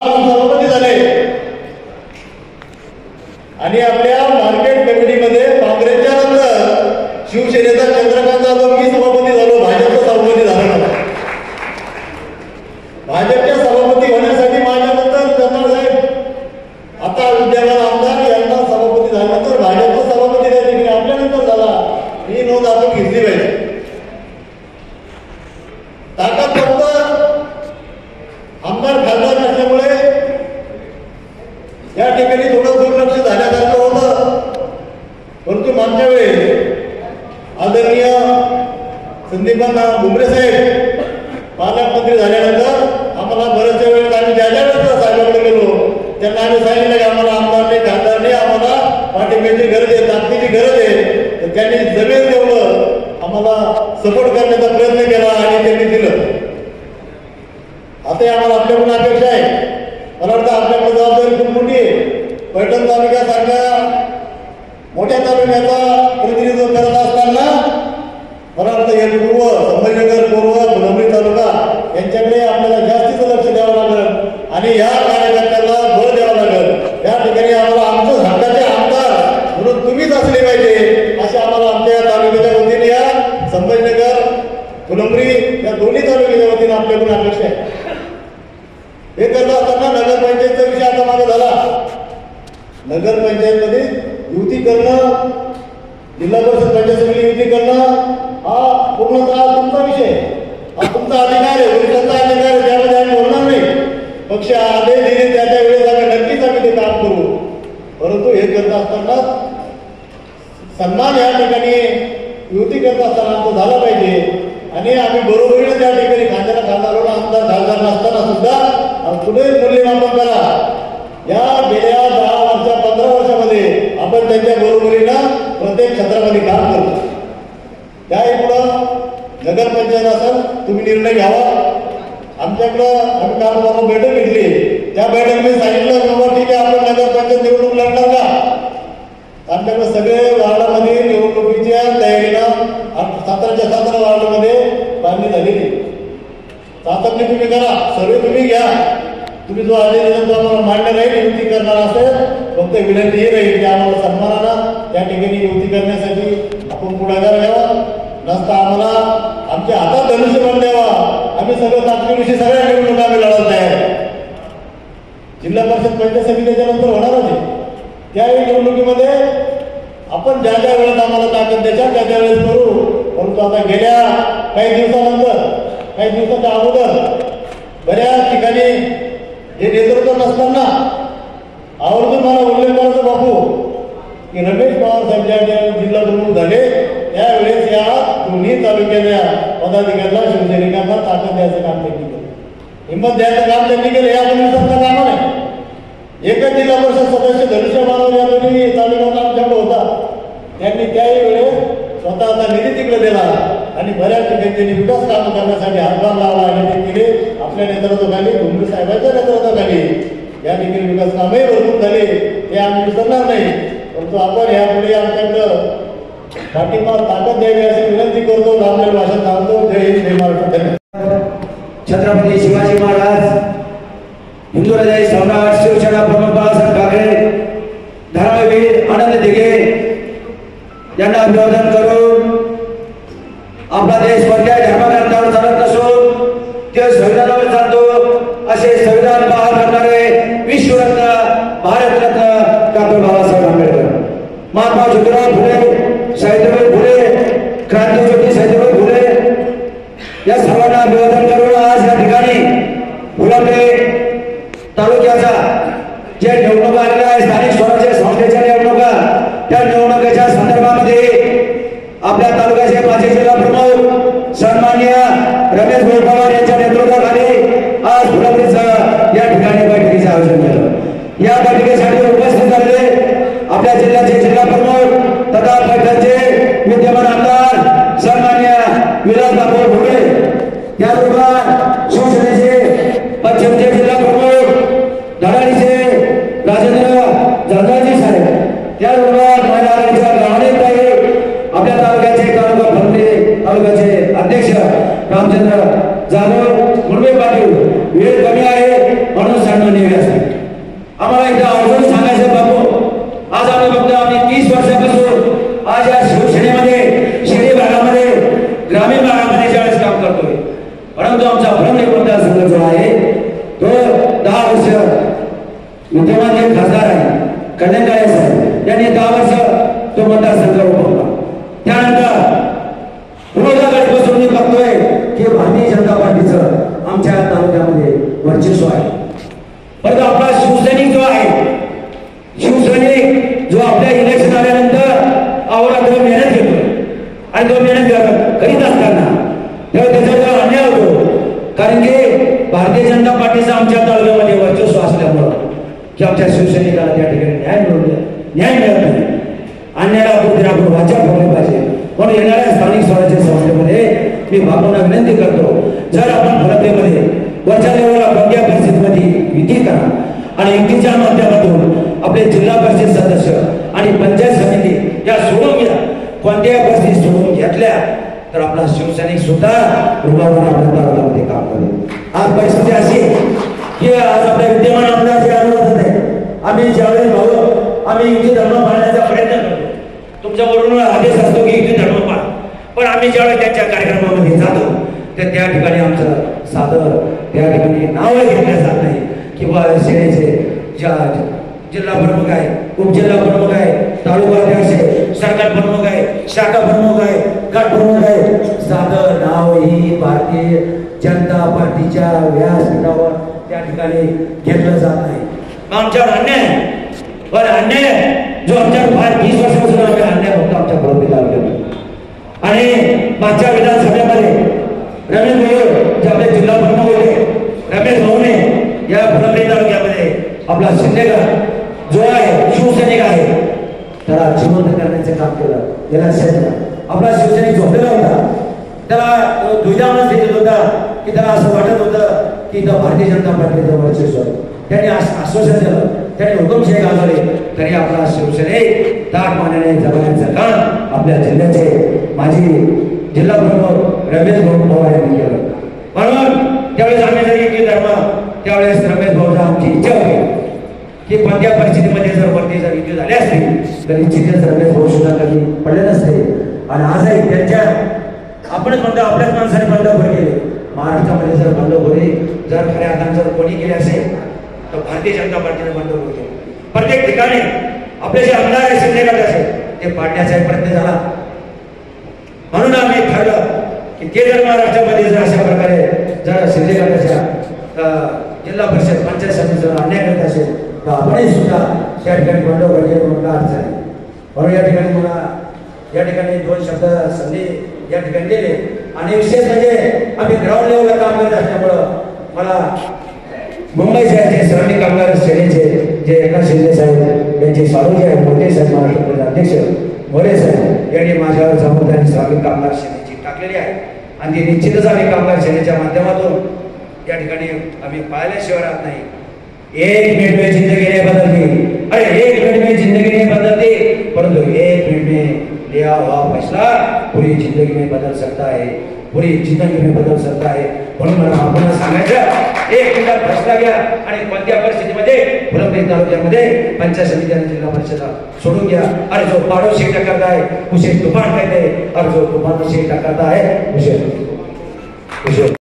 सभापती झाले आणि आपल्या मार्केट कमिटीमध्ये काँग्रेसच्या नंतर शिवसेनेचा चंद्रकांत जाधव मी सभापती झालो, भाजपचा सभापती झाला नव्हता. भाजपच्या सभापती होण्यासाठी माझ्यानंतर चंद्र साहेब आता विद्यमान आमदार यांना सभापती झाल्यानंतर भाजपचा सभापती त्या ठिकाणी आपल्यानंतर झाला. ही नोंद आपण घेतली पाहिजे. ताकद फक्त आमदार खासदार नसल्यामुळे या ठिकाणी थोडं दुर्लक्ष झाल्यासारखं होतं. परंतु मागच्या वेळेस आदरणीय संदीपांना भुमरे साहेब पालकमंत्री झाल्यानंतर आम्हाला बऱ्याचशा वेळेस आम्ही ज्या ज्या वेळेस साहेबांकडे गेलो त्यांना आम्ही सांगितलं की आम्हाला आमदार नाही खासदार नाही, आम्हाला पाठिंब्याची गरज आहे, ताकदीची गरज आहे. तर त्यांनी जमेल तेवढं आम्हाला सपोर्ट करण्याचा प्रयत्न केला आणि त्यांनी दिलं. आता आम्हाला आपल्याकडून अपेक्षा आहे. मला वाटतं आपल्याकडे जबाबदारी खूप मोठी आहे. पैठण तालुक्यासारख्या मोठ्या तालुक्याचा प्रतिनिधित्व करत असताना मला वाटतं हे पूर्व संभाजीनगर पूर्व फुलंब्री तालुका यांच्याकडे आपल्याला जास्तीचं लक्ष द्यावं लागेल आणि या कार्यकर्त्याला बळ द्यावं लागेल. या ठिकाणी आम्हाला आमचं हक्काचे आमदार म्हणून तुम्हीच असले पाहिजे असे आम्हाला आमच्या तालुक्याच्या वतीने या संभाजीनगर फुलंब्री या दोन्ही तालुक्याच्या वतीने आपल्याकडून अपेक्षा आहे. हे करत असताना नगरपंचायतचा विषय आता मागे झाला. नगरपंचायतमध्ये युती करणं, जिल्हा परिषद पंचायत समिती युती करणं हा पूर्णतः तुमचा विषय, हा तुमचा अधिकार आहे, वरिष्ठांचा अधिकार आहे. त्यामध्ये आम्ही बोलणार नाही. पक्ष आदेश दिले त्याच्या वेळेस आम्ही नक्कीच आम्ही ते काम करू. परंतु हे करत असताना सन्मान या ठिकाणी युती करत असताना आमचा झाला पाहिजे आणि आम्ही बरोबरीने त्या ठिकाणी खांद्याला खांदा लावून आमदार खासदार नसताना सुद्धा पुढे मूल्यमापन करा. या गेल्या 10 वर्ष 15 वर्षामध्ये आपण त्यांच्या बरोबरीनं प्रत्येक क्षेत्रामध्ये काम करतो. त्याही पुढं नगरपंचायत असेल तुम्ही निर्णय घ्यावा. आमच्याकडं आम्ही काल बाबा बैठक घेतली. त्या बैठकीने सांगितलं बाबा ठीक आहे आपण नगरपंचायत निवडणूक लढणार का. आमच्याकडे सगळे वार्डामध्ये निवडणुकीच्या तयारीनं 17च्या 17 वार्डामध्ये बांधणी झालेली. चाचपणी तुम्ही करा, सर्वे तुम्ही घ्या. तुम्ही जो आदेश दिला तो आम्हाला मान्य राहील. युती करणार असेल फक्त विनंती ही राहील की आम्हाला सन्मानानं त्या ठिकाणी युती करण्यासाठी आपण पुढाकार घ्यावा. नसता आम्हाला आमच्या हातात धनुष्यबाण द्यावा. आम्ही सगळं ताकदीविषयी सगळ्या निवडणुका आम्ही लढवत आहे. जिल्हा परिषद पंचायत समितीच्या नंतर होणारच आहे. त्यावेळी निवडणुकीमध्ये आपण ज्या ज्या वेळेस आम्हाला ताकद द्यायच्या त्या त्यावेळेस करू. परंतु आता गेल्या काही दिवसानंतर काही दिवसाच्या अगोदर बऱ्याच ठिकाणी हे नेतृत्व नसताना आवर्जून मला उल्लेख करायचा बापू की रमेश पवार साहेब ज्या जिल्हा प्रमुख झाले त्यावेळेस या दोन्ही तालुक्याच्या पदाधिकाऱ्यांना शिवसैनिकांना ताकद द्यायचं काम त्यांनी केलं, हिंमत द्यायचं काम त्यांनी केलं. या पोलिसांचं काम नाही. एकच जिल्हा परिषद सदस्य धनुष्यबाण या दोन्ही तालुक्याला आमच्याकडे होता. त्यांनी त्याही वेळेस स्वतःचा निधी तिकडे दिला आणि बऱ्याच ठिकाणी त्यांनी विकास काम करण्यासाठी हातभार लावला आणि ते केले. आपल्या नेतृत्वाखाली भुमरे साहेबांच्या नेतृत्वाखाली या ठिकाणी विकास कामही भरपूर झाले. हे आम्ही विसरणार नाही. परंतु आपण यापुढे आमच्याकडं पाठिंबा ताकद द्यावी अशी विनंती करतो. आपल्याला भाषण सांगतो. जय हिंद जय महाराष्ट्र. धन्यवाद. छत्रपती शिवाजी महाराज, हिंदू हृदय सम्राट, शिवसेना प्रमुख बाळासाहेब ठाकरे, धर्मवीर आनंद दिघे यांना अभिवादन करून आपला देश कोणत्या धर्मग्रंथावर चालत नसून ते संविधानावर चालतो असे संविधान बहाल करणारे विश्वरत्न भारतरत्न डॉक्टर बाबासाहेब आंबेडकर, महात्मा ज्योतिराव फुले, सावित्रीबाई फुले, क्रांतिज्योती सावित्रीबाई फुले या सर्वांना अभिवादन करून आज या ठिकाणी फुलंब्री तालुक्याचा जे निवडणुका आलेल्या आहे स्थानिक स्वराज्य संस्थेच्या निवडणुका, त्या निवडणुकीच्या संदर्भामध्ये आपल्या तालुक्याचे माजी जिल्हा प्रमुख सन्माननीय रमेश पवार यांच्या नेतृत्वाखाली आज फुलंब्रीचं या ठिकाणी बैठकीचं आयोजन केलं. या बैठकीसाठी उपस्थित झालेले आपल्या जिल्ह्याचे जिल्हा प्रमुख तथा पैठणचे विद्यमान आमदार सन्माननीय विलासबाबू भुमरे, त्याचबरोबर शिवसेनेचे पश्चिमचे जिल्हा प्रमुख धडाडीचे राजेंद्र जगदाजी साहेब, त्याचबरोबर महिला आघाडीच्या ग्रामनेताई आपल्या तालुक्याचे तालुका फुलंब्री तालुक्याचे अध्यक्ष रामचंद्र जाधव, मुंबई पाटील. वेळ कमी आहे म्हणून सन्माननीय विद्यमान जे खासदार आहे कल्याण काळे साहेब यांनी 10 वर्ष तो मतदारसंघ उभवला. त्यानंतर विरोधाकडे बसून मी बघतोय की भारतीय जनता पार्टीचं आमच्या तालुक्यामध्ये वर्चस्व आहे. परंतु आपला शिवसैनिक जो आहे, शिवसैनिक जो आपल्या इलेक्शन आल्यानंतर अहोरात्र मेहनत घेतो आणि तो मेहनत करीत असताना तेव्हा त्याच्यावर अन्याय होतो. कारण की भारतीय जनता पार्टीचं आमच्या तालुक्यामध्ये वर्चस्व असल्यामुळं की आमच्या शिवसैनिकाला त्या ठिकाणी न्याय मिळत नाही. अन्यायाला आपण वाचा ठेवली पाहिजे. म्हणून येणाऱ्या स्थानिक स्वराज्य संस्थेमध्ये मी बापूंना विनंती करतो, जर आपण फलतेमध्ये वरच्या लेवलला कोणत्या परिस्थितीमध्ये युती करा आणि युतीच्या माध्यमातून आपले जिल्हा परिषद सदस्य आणि पंचायत समिती या सोडून घ्या. कोणत्याही परिस्थिती सोडून घेतल्या तर आपला शिवसैनिक सुद्धा रुबाबून आपल्या तालुक्यामध्ये काम करेल. आज परिस्थिती अशी की आज आपल्या विद्यमान आमदार जे अनुरोध होते, आम्ही ज्यावेळेस भाऊ आम्ही युती धर्म पाळण्याचा प्रयत्न करतो. तुमच्यावरून आदेश असतो की युती धर्म पाळ, पण आम्ही ज्यावेळेस त्यांच्या कार्यक्रमामध्ये जातो तर त्या ठिकाणी आमचं सादर त्या ठिकाणी नाव घेतलं जात नाही किंवा सेनेचे जिल्हा प्रमुख आहे, उपजिल्हा प्रमुख आहे, तालुका अध्यक्ष आहे, सरकार प्रमुख आहे, शाखा प्रमुख आहे, गट प्रमुख आहे, साधं नाव ही भारतीय जनता पार्टीच्या व्यासपीठावर त्या ठिकाणी घेतलं जात नाही. आमच्यावर अन्याय, पण अन्याय जो आमच्यावर 20 वर्षापासून आम्ही अन्याय होतो आमच्या बरोबर आणि मागच्या विधानसभेमध्ये रमेश भाऊ जे आपले जिल्हा प्रमुख होते, रमेश भाऊने या फुलंब्री तालुक्यामध्ये आपला शिंदेगड जो आहे शिवसैनिक आहे त्याला जिवंत करण्याचे काम केलं. त्याला आपला शिवसैनिक झोपलेला होता, त्याला दुजामन देत होता की त्याला असं वाटत होतं की इथं भारतीय जनता पार्टीचं वर्चस्व. त्यांनी आश्वासन दिलं, त्यांनी हुकुमशाही गाजवली, तरी आपला शिवसैनिक ताट मानेने जगण्याचं काम आपल्या जिल्ह्याचे माजी जिल्हा प्रमुख रमेश भाऊ पवार यांनी केलं. म्हणून त्यावेळेस आम्ही जर युती धर्म त्यावेळेस रमेश भाऊचा आमची इच्छा होती की कोणत्या परिस्थितीमध्ये जर वरती जर युती झाली असती तर निश्चितच रमेश भाऊ सुद्धा कधी पडले नसते. आणि आजही त्यांच्या आपणच म्हणतो आपल्याच माणसाने बंडखोरी केली. महाराष्ट्रामध्ये जर बंडखोरी जर खऱ्या अर्थाने जर कोणी केली असेल तर भारतीय जनता पार्टीने बंडखोरी केली. प्रत्येक ठिकाणी आपले जे आमदार आहे शिंदेगड असेल ते पाडण्याचा प्रयत्न झाला. म्हणून आम्ही ठरलं की ते जर महाराष्ट्रामध्ये जर अशा प्रकारे जर शिंदेगडाच्या जिल्हा परिषद पंचायत समिती जर अन्याय करत असेल तर आपणही सुद्धा त्या ठिकाणी बंडखोरी म्हणून अडचण आहे. म्हणून या ठिकाणी मला या ठिकाणी 2 शब्द संधी या ठिकाणी दिले. आणि विशेष म्हणजे आम्ही ग्राउंड लेवलला काम करत असल्यामुळं मला मुंबई शहराचे श्रमिक कामगार सेनेचे जे एकनाथ शिंदे साहेब यांचे सारोजी आहे, मोठे साहेब महाराष्ट्र अध्यक्ष मोरे साहेब यांनी माझ्यावर जबाबदारी श्रमिक कामगार सेनेची टाकलेली आहे. आणि ती निश्चितच आम्ही कामगार सेनेच्या माध्यमातून या ठिकाणी आम्ही पाळल्याशिवाय राहत नाही. 1 मिनट में जिंदगी नहीं बदलती, अरे 1 मिनट में जिंदगी नहीं बदलती, परंतु 1 मिनट में लिया हुआ फैसला पूरी जिंदगी में बदल सकता है, पूरी जिंदगी में बदल सकता है. म्हणून मला आपल्याला सांगायचं 1 मिनिटात फैसला घ्या आणि कोणत्या परिस्थितीमध्ये फुलंब्री तालुक्यामध्ये पंचायत समिती आणि जिल्हा परिषद सोडून घ्या. और जो पड़ोसी टकराता है उसे तूफान कहते हैं, और जो तूफान से टकराता है उसे